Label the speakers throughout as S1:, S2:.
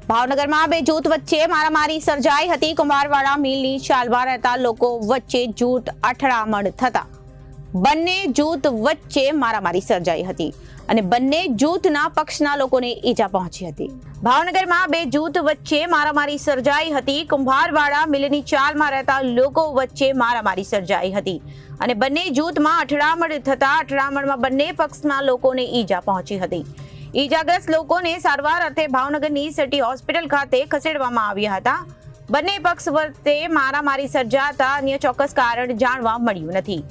S1: ભાવનગરમાં બે જૂથ વચ્ચે મારામારી સર્જાઈ હતી। કુંભારવાડા મિલની ચાલમાં રહેતા લોકો વચ્ચે જૂથ અથડામણ થતા બંને જૂથ વચ્ચે મારામારી સર્જાઈ હતી અને બંને જૂથના પક્ષના લોકોને ઈજા પહોંચી હતી। ભાવનગરમાં બે જૂથ વચ્ચે મારામારી સર્જાઈ હતી। કુંભારવાડા મિલની ચાલમાં રહેતા લોકો વચ્ચે મારામારી સર્જાઈ હતી અને બંને જૂથમાં અથડામણ થતા અથડામણમાં બંને પક્ષના લોકોને ઈજા પહોંચી હતી। ઈજાગ્રસ્ત લોકોને સારવાર અર્થે ભાવનગરની સિટી હોસ્પિટલ ખાતે ખસેડવામાં આવ્યા હતા। બંને પક્ષ વચ્ચે મારામારી સર્જાતા અન્ય ચોક્કસ કારણ જાણવા મળ્યું નથી।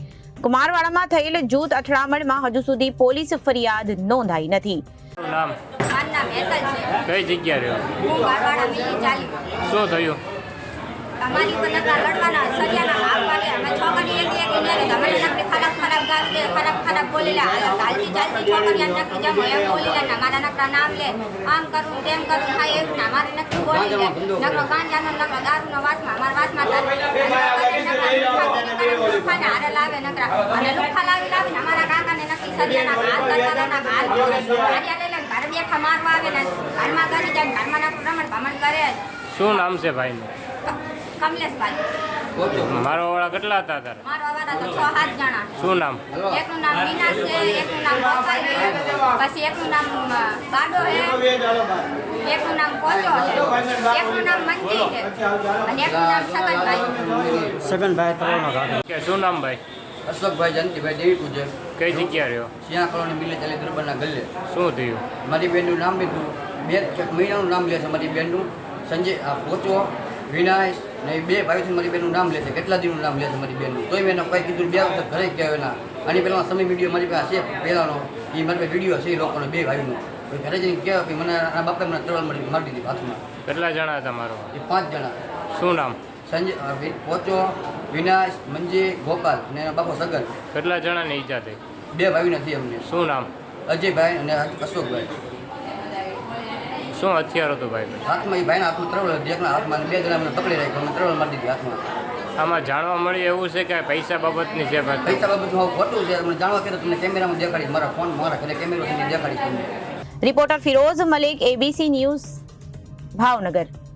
S1: કુંભારવાડામાં થયેલ જૂથ અથડામણમાં હજુ સુધી પોલીસ ફરિયાદ નોંધાઈ નથી।
S2: નામ કઈ જગ્યા રહ્યો? શું થયું?
S3: અમારી ઉપર નકરા લડવાના સરિયાના મારવાને અમે છોકરી એકલી ને તમને નકરી ખરાબ ગાલ દે ખરાબ બોલેલા ચાલતી છોકરી નકરી જમો એમ બોલેલા ના મારા નકરા નામ લે આમ કરું તેમ કરું હા એવું ના મારે નકરી બોલી લે નકરો ગાંજાનો નકરો દારૂનો વાસમાં અમાર વાસમાં ખાને હારે લાવે નકરા અને લુખા લાવીને અમારા કાકાને નકરી સરિયાના હાલ કરવાના હાલ સરિયા લઈ લે ઘર બેઠા મારવા આવે ને ઘરમાં કરી જાય ઘરમાં નકરું રમણ ભમણ કરે।
S2: શું નામ છે ભાઈનું?
S3: કમલેશભાઈ।
S2: મારો વાળા કેટલા હતા તારે?
S3: મારો વાળા તો 6-7 જણા।
S2: શું નામ?
S3: એકનું નામ મીના છે, એકનું નામ ગોપાલ છે, પછી એકનું નામ બાડો છે, એકનું નામ પોચો છે, એકનું નામ મંજી છે અને એકનું નામ
S4: સગનભાઈ તળાવનો ઘાટ।
S2: કે શું નામ ભાઈ?
S5: અશોકભાઈ જયંતિભાઈ દેવી પૂજક
S2: કઈ જગ્યા રહ્યો?
S5: સિંહા કોલોની મિલે ચાલે દરબારના ગલ્લે।
S2: શું થયું?
S5: મારી બેનનું નામ લીધું, બે મહિનાનું નામ લે છે મારી બેનનું સંજય પોચો વિનાશ ને બે ભાઈથી મારી બેનનું નામ લે છે। કેટલા દિનનું નામ લે છે મારી બેનનું, તોય મેં કંઈ કીધું બે વખત ઘરે કહેવાય ના। આની પહેલાં સમય વિડીયો મારી પાસે છે પહેલાંનો, એ મારી પાસે વિડીયો છે એ લોકોનો બે ભાઈનો। ઘરે જઈને કહેવાય કે મને આ બાપે મને તરલ મારી દીધી હાથમાં।
S2: કેટલા જણા હતા મારો?
S5: એ 5 જણા।
S2: શું નામ?
S5: સંજય પોચો વિનાશ મંજી ગોપાલ અને એના બાપો સગન।
S2: કેટલા જણાને ઈજા થઈ?
S5: બે ભાઈ નથી અમને।
S2: શું નામ?
S5: અજયભાઈ અને અશોકભાઈ।
S2: શું હથિયાર હતું ભાઈ?
S5: હાથમાં એ ભાઈના હાથમાં ત્રવલ હતી, એકના હાથમાં બે જણા મને પકડી રાખી, મને ત્રવલ મારી દીધી હાથમાં।
S2: આમાં જાણવા મળ્યું એવું છે કે પૈસા બાબતની છે?
S5: પૈસા બાબતનું હવે ખોટું છે, મને જાણવા કરે તમને કેમેરામાં દેખાડીશ, મારા ફોન મારા ઘરે કેમેરો તમને દેખાડીશ તમને।
S1: Reporter Firoz Malik, ABC news, Bhavnagar.